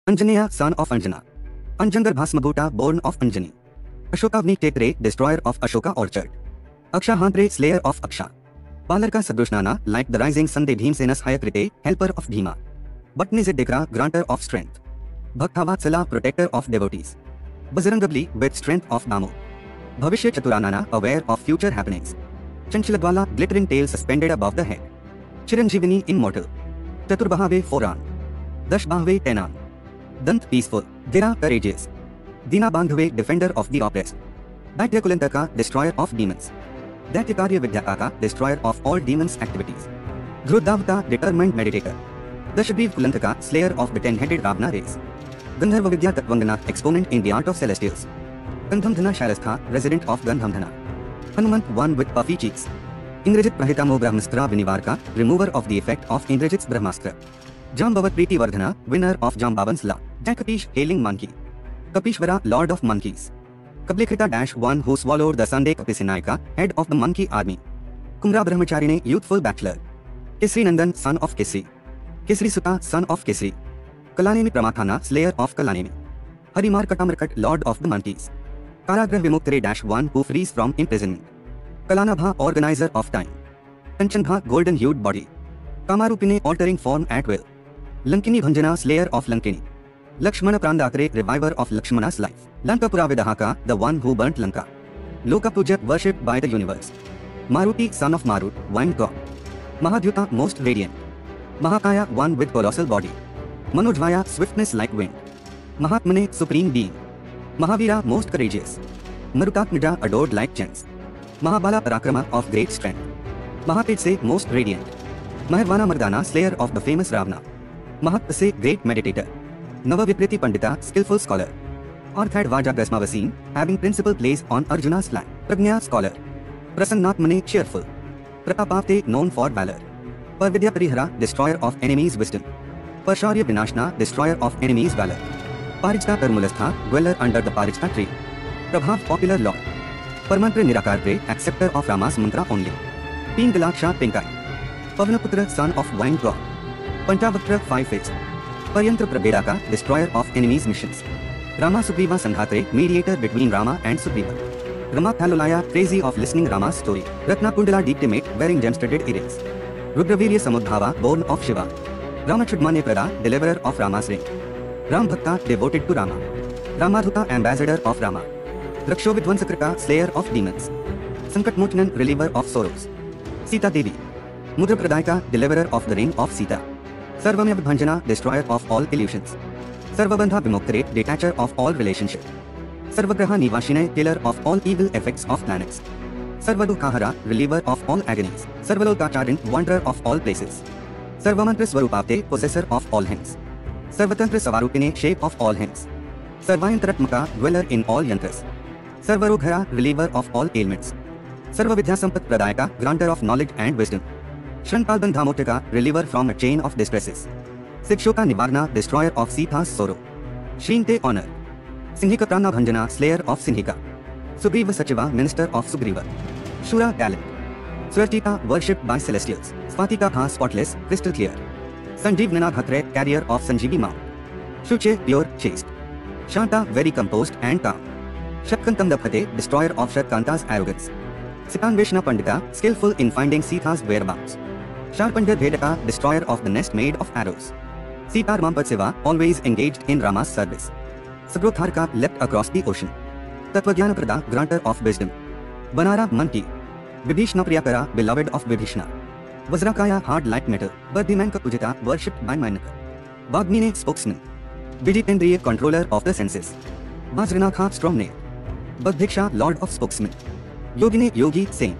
Anjaneya, son of Anjana. Anjangarbhasmabhuta, born of Anjani. Ashokavni Tekre, destroyer of Ashoka orchard. Akshahantre, slayer of Aksha. Palarka Sadrushnana, like the rising sun de Bhimsenas Hayakrite, helper of Bhima. Bhatnizidekra, granter of strength. Bhaktavatsala, protector of devotees. Bajrangabli, with strength of Damo. Bhavishya Chaturanana, aware of future happenings. Chanchiladwala, glittering tail suspended above the head. Chiranjivini, immortal. Chaturbahave, 4 arm. Dashbahave, 10 arm. Dant, peaceful. Dira, courageous. Dina Bandhave, defender of the oppressed. Daityakulantaka, destroyer of demons. Daityakarya Vidyakaka, destroyer of all demons' activities. Dhrudavata, determined meditator. Dashagriv Kulantaka, slayer of the 10-headed Ravana race. Gandharva Vidya Tatvangana, exponent in the art of celestials. Gandhamdhana Sharastha, resident of Gandhamdhana. Hanumant, one with puffy cheeks. Indrajit Prahitamo Brahmastra Vinivarka, remover of the effect of Indrajit's Brahmastra. Jambavat Priti Vardhana, winner of Jambavan's law. Jakapish, hailing monkey. Kapishvara, lord of monkeys. Kablikrita one who swallowed the Sunday Kapisinayaka, head of the monkey army. Kumra Brahmacharine, youthful bachelor. Kisri Nandan, son of Kisri. Kisri Sutta, son of Kisri. Kalanemi Pramathana, slayer of Kalanemi. Harimar Katamarkat, lord of the monkeys. Karagrah Vimuktare one who frees from imprisonment. Kalanabha, organizer of time. Kanchanbha, golden-hued body. Kamarupine, altering form at will. Lankini Bhanjana, slayer of Lankini. Lakshmana Prandakre, reviver of Lakshmana's life. Lankapura Vidahaka, the one who burnt Lanka. Lokapuja, worshipped by the universe. Maruti, son of Marut, wine god. Mahadhyuta, most radiant. Mahakaya, one with colossal body. Manojvaya, swiftness like wind. Mahatmane, supreme being. Mahavira, most courageous. Marutatmija, adored like gems. Mahabala Parakrama, of great strength. Mahatetse, most radiant. Mahevana Mardana, slayer of the famous Ravana. Mahatpase, great meditator. Navavipriti Pandita, skillful scholar. Arthad Vaja Gasmavasin, having principal place on Arjuna's plan. Pragnya, scholar. Prasannatmane, cheerful. Pratapapte, known for valor. Parvidya Parihara, destroyer of enemies' wisdom. Parsharya Vinashna, destroyer of enemies' valor. Parijta Karmulastha, dweller under the Parijta tree. Prabhav, popular lord. Parmantra Nirakartre, acceptor of Rama's mantra only. Pingalaksha Pinkai. Pavanaputra, son of wine god. Panchavaktra, 5-faced. Paryantra Prabedaka, destroyer of enemies' missions. Rama Sugriva Sandhatre, mediator between Rama and Sugriva. Rama Thalulaya, crazy of listening Rama's story. Ratna Kundala, deep timid, wearing gem-studded earrings. Rudravirya Samudbhava, born of Shiva. Ramachudmane Prada, deliverer of Rama's ring. Ram Bhakta, devoted to Rama. Ramadhuta, ambassador of Rama. Rakshovidvansakrita, slayer of demons. Sankatmochanan, reliever of sorrows. Sita Devi. Mudra Pradayaka, deliverer of the ring of Sita. Sarvamya Bhanjana, destroyer of all illusions. Sarvabandha Vimuktare, detacher of all relationship. Sarvagraha Nivashine, killer of all evil effects of planets. Sarvadukahara, reliever of all agonies. Sarvalokacharyan, wanderer of all places. Sarvamantra Swarupapte, possessor of all hymns. Sarvatantra Savarupine, shape of all hymns. Sarvayantaratmaka, dweller in all yantras. Sarvaroghara, reliever of all ailments. Sarvavidya Sampat Pradayaka, granter of knowledge and wisdom. Shranpalban Dhamotaka, reliever from a chain of distresses. Sikshoka Nivarna, destroyer of Sita's sorrow. Shrinte, honor. Sinhika Prana Bhanjana, slayer of Sinhika. Sugriva Sachiva, minister of Sugriva. Shura, talent. Swartika, worshipped by celestials. Swatika Bha, spotless, crystal clear. Sanjeev Ninadhatre, carrier of Sanjeevi mount. Shuche, pure, chaste. Shanta, very composed and calm. Shatkantam Dabhate, destroyer of Shatkanta's arrogance. Sitanveshna Pandita, skillful in finding Sita's whereabouts. Sharpandar Bhedaka, destroyer of the nest made of arrows. Sitar Mampatsiva, always engaged in Rama's service. Sagrotharka, leapt across the ocean. Tatvajnana Prada, granter of wisdom. Banara, monkey. Vibhishna Priyakara, beloved of Vibhishna. Vajrakaya, hard like metal. Badhimanka Pujita, worshipped by Mainaka. Bhagmine, spokesman. Vijitendriya, controller of the senses. Vajranakha, strong name. Badhiksha, lord of spokesmen. Yogine, yogi, saint.